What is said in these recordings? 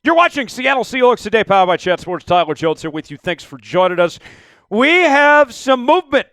You're watching Seattle Seahawks Today, powered by Chat Sports. Tyler Jones here with you. Thanks for joining us. We have some movement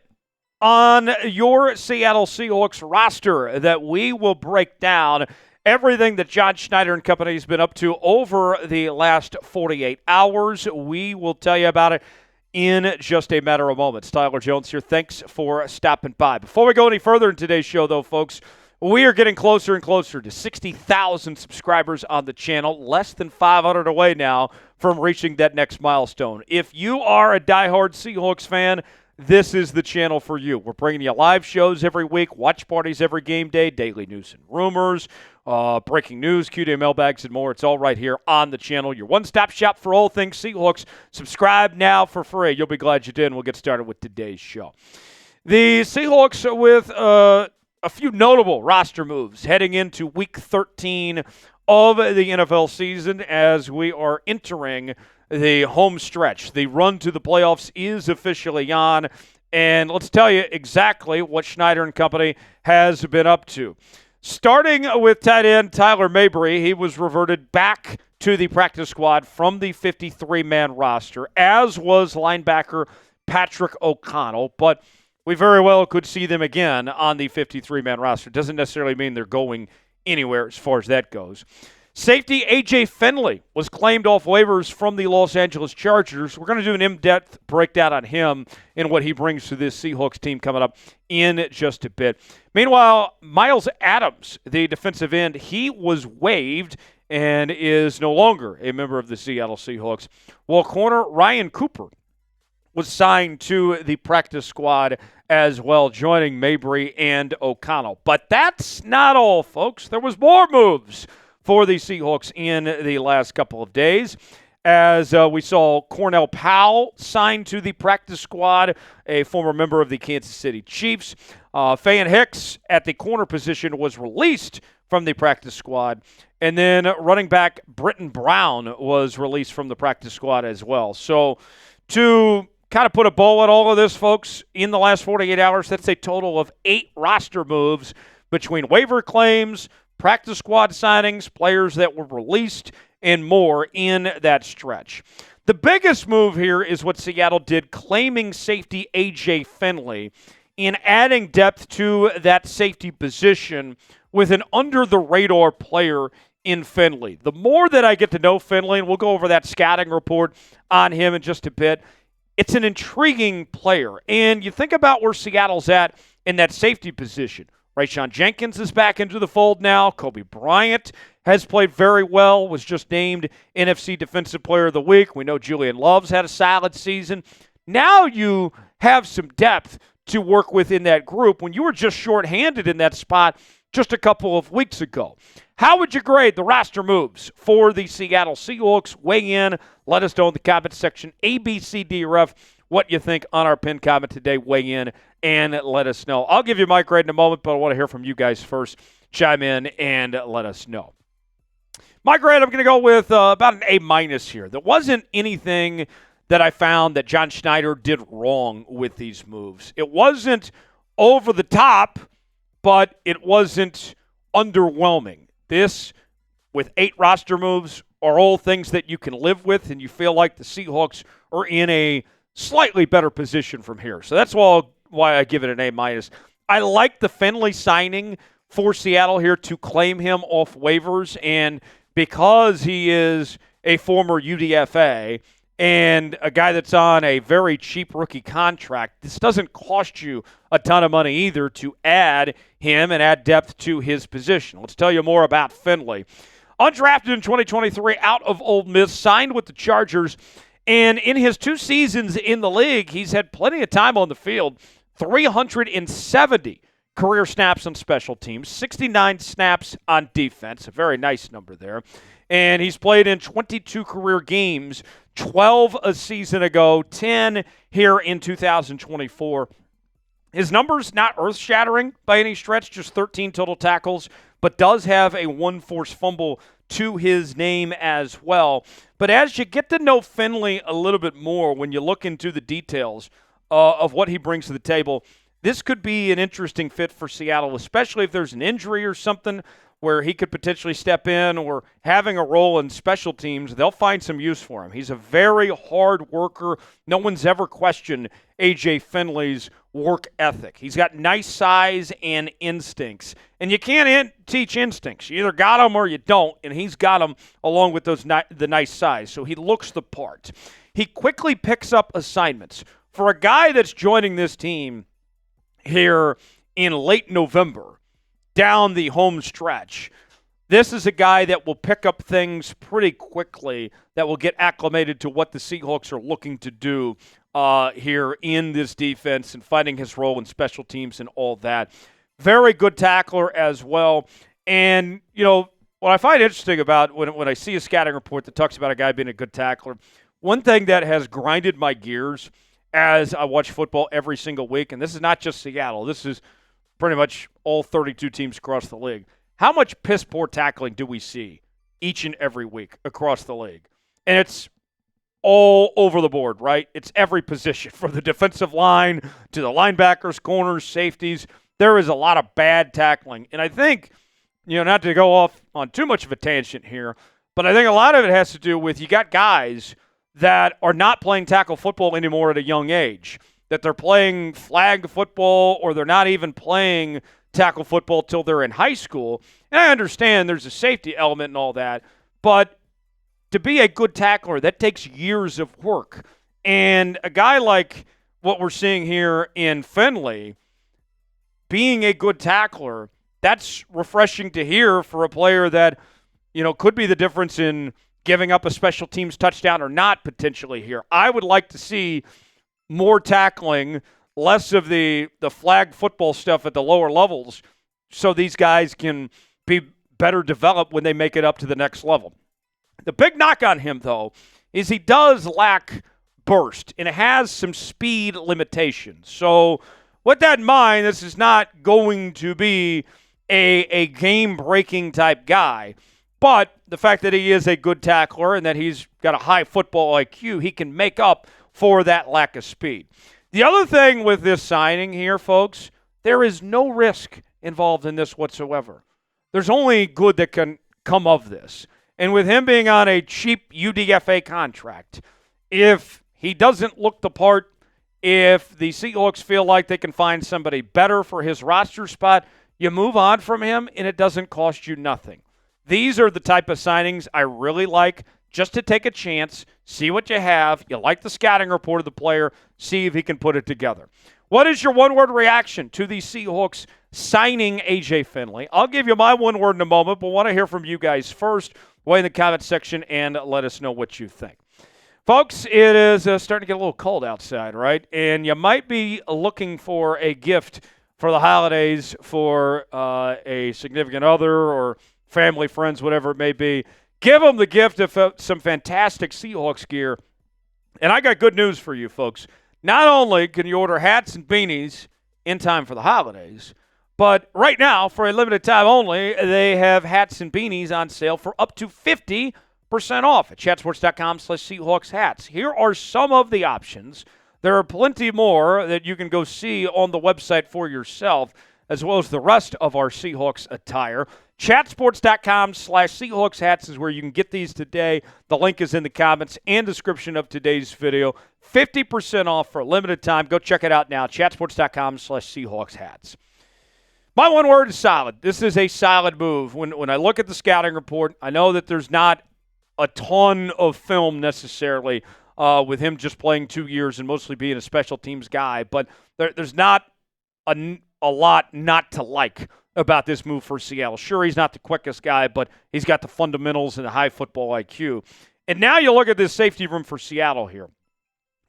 on your Seattle Seahawks roster that we will break down. Everything that John Schneider and company has been up to over the last 48 hours. We will tell you about it in just a matter of moments. Tyler Jones here. Thanks for stopping by. Before we go any further in today's show, though, folks, we are getting closer and closer to 60,000 subscribers on the channel, less than 500 away now from reaching that next milestone. If you are a diehard Seahawks fan, this is the channel for you. We're bringing you live shows every week, watch parties every game day, daily news and rumors, breaking news, Q&A mailbags, and more. It's all right here on the channel. Your one-stop shop for all things Seahawks. Subscribe now for free. You'll be glad you did, and we'll get started with today's show. The Seahawks with a few notable roster moves heading into Week 13 of the NFL season as we are entering the home stretch. The run to the playoffs is officially on, and let's tell you exactly what Schneider and company has been up to. Starting with tight end Tyler Mabry, he was reverted back to the practice squad from the 53-man roster, as was linebacker Patrick O'Connell, but we very well could see them again on the 53-man roster. Doesn't necessarily mean they're going anywhere as far as that goes. Safety AJ Finley was claimed off waivers from the Los Angeles Chargers. We're going to do an in-depth breakdown on him and what he brings to this Seahawks team coming up in just a bit. Meanwhile, Myles Adams, the defensive end, he was waived and is no longer a member of the Seattle Seahawks. While corner Ryan Cooper was signed to the practice squad as well, joining Mabry and O'Connell. But that's not all, folks. There was more moves for the Seahawks in the last couple of days, as we saw Cornell Powell signed to the practice squad, a former member of the Kansas City Chiefs. Faion Hicks at the corner position was released from the practice squad. And then running back Brittain Brown was released from the practice squad as well. So to kind of put a bow on all of this, folks, in the last 48 hours, that's a total of 8 roster moves between waiver claims, practice squad signings, players that were released, and more in that stretch. The biggest move here is what Seattle did, claiming safety AJ Finley and adding depth to that safety position with an under-the-radar player in Finley. The more that I get to know Finley, and we'll go over that scouting report on him in just a bit, it's an intriguing player. And you think about where Seattle's at in that safety position. Rayshawn Jenkins is back into the fold now. Kobe Bryant has played very well, was just named NFC Defensive Player of the Week. We know Julian Love's had a solid season. Now you have some depth to work with in that group when you were just shorthanded in that spot just a couple of weeks ago. How would you grade the roster moves for the Seattle Seahawks? Weigh in. Let us know in the comment section. ABCDRF, what you think on our pinned comment today. Weigh in and let us know. I'll give you my grade in a moment, but I want to hear from you guys first. Chime in and let us know. My grade, I'm going to go with about an A- here. There wasn't anything that I found that John Schneider did wrong with these moves. It wasn't over the top, but it wasn't underwhelming. This, with 8 roster moves, are all things that you can live with, and you feel like the Seahawks are in a slightly better position from here. So that's why I give it an A-. I like the Finley signing for Seattle here to claim him off waivers, and because he is a former UDFA and a guy that's on a very cheap rookie contract, this doesn't cost you a ton of money either to add him and add depth to his position. Let's tell you more about Finley. Undrafted in 2023 out of Ole Miss, signed with the Chargers, and in his 2 seasons in the league, he's had plenty of time on the field, 370 career snaps on special teams, 69 snaps on defense, a very nice number there. And he's played in 22 career games, 12 a season ago, 10 here in 2024. His numbers not earth-shattering by any stretch, just 13 total tackles, but does have a 1 forced fumble to his name as well. But as you get to know Finley a little bit more, when you look into the details of what he brings to the table, this could be an interesting fit for Seattle, especially if there's an injury or something. where he could potentially step in or having a role in special teams, they'll find some use for him. He's a very hard worker. No one's ever questioned AJ Finley's work ethic. He's got nice size and instincts. And you can't teach instincts. You either got them or you don't, and he's got them along with the nice size. So he looks the part. He quickly picks up assignments. For a guy that's joining this team here in late November, down the home stretch, this is a guy that will pick up things pretty quickly, that will get acclimated to what the Seahawks are looking to do here in this defense and finding his role in special teams and all that. Very good tackler as well. And, you know, what I find interesting about when I see a scouting report that talks about a guy being a good tackler, one thing that has grinded my gears as I watch football every single week, and this is not just Seattle, this is pretty much all 32 teams across the league. How much piss-poor tackling do we see each and every week across the league? And it's all over the board, right? It's every position, from the defensive line to the linebackers, corners, safeties. There is a lot of bad tackling. And I think, you know, not to go off on too much of a tangent here, but I think a lot of it has to do with you got guys that are not playing tackle football anymore at a young age, that they're playing flag football or they're not even playing tackle football till they're in high school. And I understand there's a safety element and all that, but to be a good tackler, that takes years of work. And a guy like what we're seeing here in Finley, being a good tackler, that's refreshing to hear for a player that, you know, could be the difference in giving up a special teams touchdown or not potentially here. I would like to see more tackling, less of the flag football stuff at the lower levels, so these guys can be better developed when they make it up to the next level. The big knock on him, though, is he does lack burst, and it has some speed limitations. So with that in mind, this is not going to be a game-breaking type guy. But the fact that he is a good tackler and that he's got a high football IQ, he can make up for that lack of speed. The other thing with this signing here, folks, there is no risk involved in this whatsoever. There's only good that can come of this. And with him being on a cheap UDFA contract, if he doesn't look the part, if the Seahawks feel like they can find somebody better for his roster spot, you move on from him and it doesn't cost you nothing. These are the type of signings I really like, just to take a chance, see what you have. You like the scouting report of the player, see if he can put it together. What is your one-word reaction to the Seahawks signing AJ Finley? I'll give you my one word in a moment, but want to hear from you guys first. Weigh in the comment section and let us know what you think. Folks, it is starting to get a little cold outside, right? And you might be looking for a gift for the holidays for a significant other or family, friends, whatever it may be. Give them the gift of some fantastic Seahawks gear. And I got good news for you, folks. Not only can you order hats and beanies in time for the holidays, but right now, for a limited time only, they have hats and beanies on sale for up to 50% off at chatsports.com/Seahawks hats. Here are some of the options. There are plenty more that you can go see on the website for yourself, as well as the rest of our Seahawks attire. Chatsports.com/Seahawks hats is where you can get these today. The link is in the comments and description of today's video. 50% off for a limited time. Go check it out now. Chatsports.com/Seahawks hats. My one word is solid. This is a solid move. When I look at the scouting report, I know that there's not a ton of film necessarily with him just playing 2 years and mostly being a special teams guy, but there's not a lot not to like about this move for Seattle. Sure, he's not the quickest guy, but he's got the fundamentals and the high football IQ. And now you look at this safety room for Seattle here.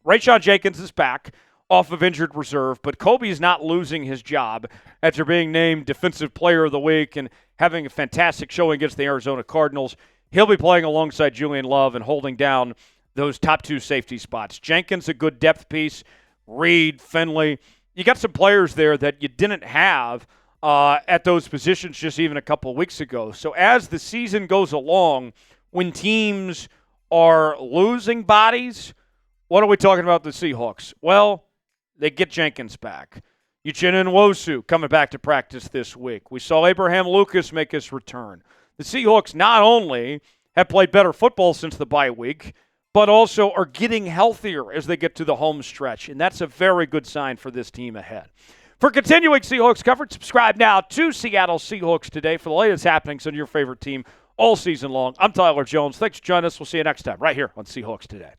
Rayshon Jenkins is back off of injured reserve, but Kobe is not losing his job after being named Defensive Player of the Week and having a fantastic showing against the Arizona Cardinals. He'll be playing alongside Julian Love and holding down those top two safety spots. Jenkins, a good depth piece. Reed, Finley. You got some players there that you didn't have at those positions just even a couple of weeks ago. So as the season goes along, when teams are losing bodies, what are we talking about the Seahawks? Well, they get Jenkins back. Uchenna Nwosu coming back to practice this week. We saw Abraham Lucas make his return. The Seahawks not only have played better football since the bye week, but also are getting healthier as they get to the home stretch, and that's a very good sign for this team ahead. For continuing Seahawks coverage, subscribe now to Seattle Seahawks Today for the latest happenings on your favorite team all season long. I'm Tyler Jones. Thanks for joining us. We'll see you next time right here on Seahawks Today.